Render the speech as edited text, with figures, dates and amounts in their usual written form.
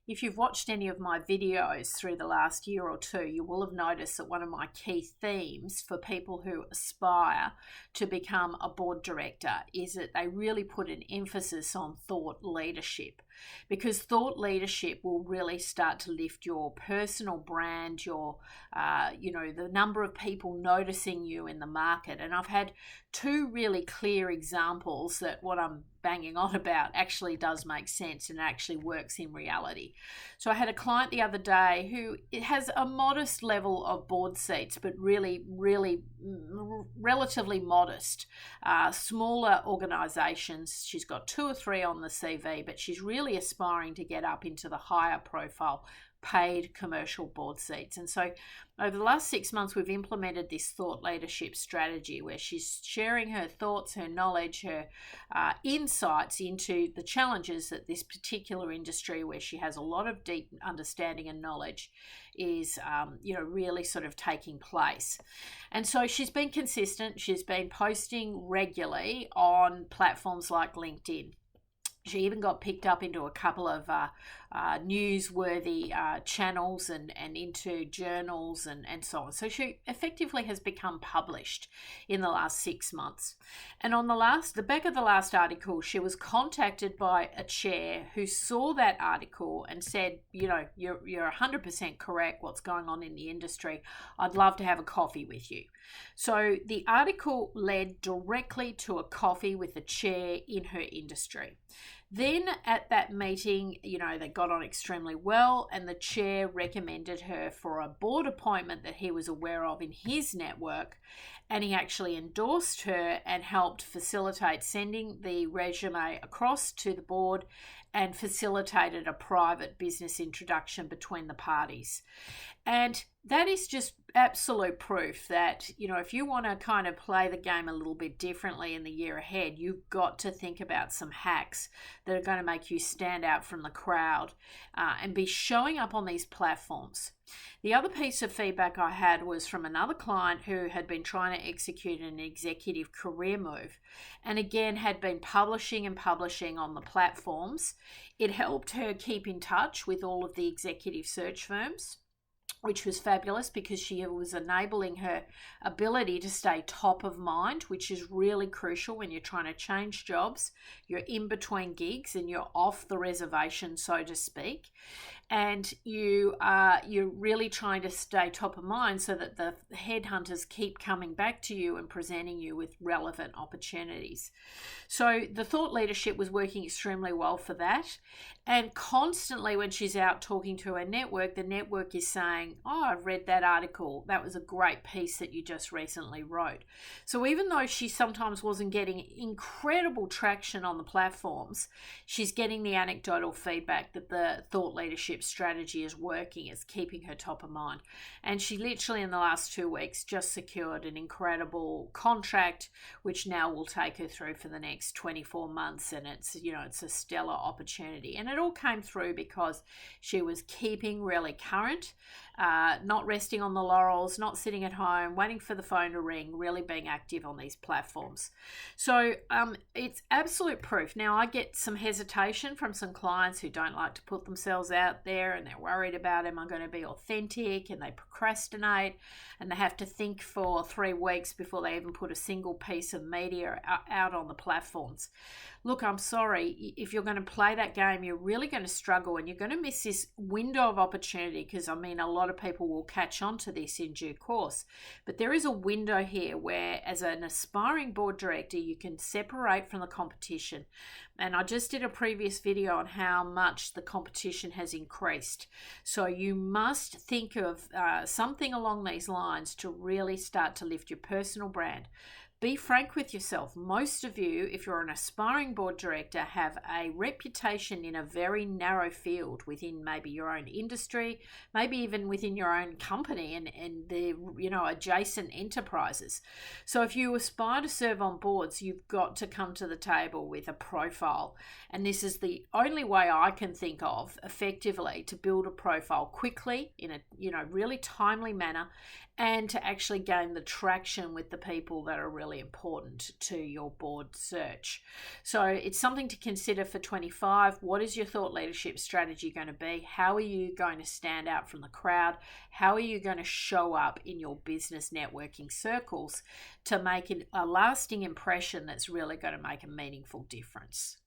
If you've watched any of my videos through the last year or two, you will have noticed that one of my key themes for people who aspire to become a board director is that they really put an emphasis on thought leadership, because thought leadership will really start to lift your personal brand, your, the number of people noticing you in the market. And I've had two really clear examples that what I'm banging on about actually does make sense and actually works in reality. So I had a client the other day who has a modest level of board seats, but really relatively modest, smaller organizations. She's got 2 or 3 on the CV, but she's really aspiring to get up into the higher profile paid commercial board seats. And so over the last 6 months, we've implemented this thought leadership strategy where she's sharing her thoughts, her knowledge, her insights into the challenges that this particular industry, where she has a lot of deep understanding and knowledge, is really sort of taking place. And so she's been consistent. She's been posting regularly on platforms like LinkedIn. She even got picked up into a couple of newsworthy channels and into journals and so on. So she effectively has become published in the last 6 months. And on the back of the last article, she was contacted by a chair who saw that article and said, you're 100% correct what's going on in the industry. I'd love to have a coffee with you. So the article led directly to a coffee with a chair in her industry. Then at that meeting, they got on extremely well, and the chair recommended her for a board appointment that he was aware of in his network, and he actually endorsed her and helped facilitate sending the resume across to the board and facilitated a private business introduction between the parties. And that is just absolute proof that, if you want to kind of play the game a little bit differently in the year ahead, you've got to think about some hacks that are going to make you stand out from the crowd and be showing up on these platforms. The other piece of feedback I had was from another client who had been trying to execute an executive career move, and again had been publishing on the platforms. It helped her keep in touch with all of the executive search firms, which was fabulous because she was enabling her ability to stay top of mind, which is really crucial when you're trying to change jobs. You're in between gigs and you're off the reservation, so to speak. And you're really trying to stay top of mind so that the headhunters keep coming back to you and presenting you with relevant opportunities. So the thought leadership was working extremely well for that. And constantly when she's out talking to her network, the network is saying, "Oh, I've read that article. That was a great piece that you just recently wrote." So even though she sometimes wasn't getting incredible traction on the platforms, she's getting the anecdotal feedback that the thought leadership strategy is working. It's keeping her top of mind. And she literally in the last 2 weeks just secured an incredible contract, which now will take her through for the next 24 months. And it's a stellar opportunity. And it all came through because she was keeping really current, not resting on the laurels, not sitting at home, waiting for the phone to ring, really being active on these platforms. So it's absolute proof. Now, I get some hesitation from some clients who don't like to put themselves out there, and they're worried about, am I going to be authentic? And they procrastinate, and they have to think for 3 weeks before they even put a single piece of media out on the platforms. Look, I'm sorry, if you're going to play that game, you're really going to struggle, and you're going to miss this window of opportunity, because a lot of people will catch on to this in due course. But there is a window here where, as an aspiring board director, you can separate from the competition. And I just did a previous video on how much the competition has increased. So you must think of something along these lines to really start to lift your personal brand. Be frank with yourself. Most of you, if you're an aspiring board director, have a reputation in a very narrow field within maybe your own industry, maybe even within your own company and the adjacent enterprises. So if you aspire to serve on boards, you've got to come to the table with a profile. And this is the only way I can think of effectively to build a profile quickly in a really timely manner, and to actually gain the traction with the people that are really really important to your board search. So it's something to consider for 25. What is your thought leadership strategy going to be? How are you going to stand out from the crowd? How are you going to show up in your business networking circles to make a lasting impression that's really going to make a meaningful difference?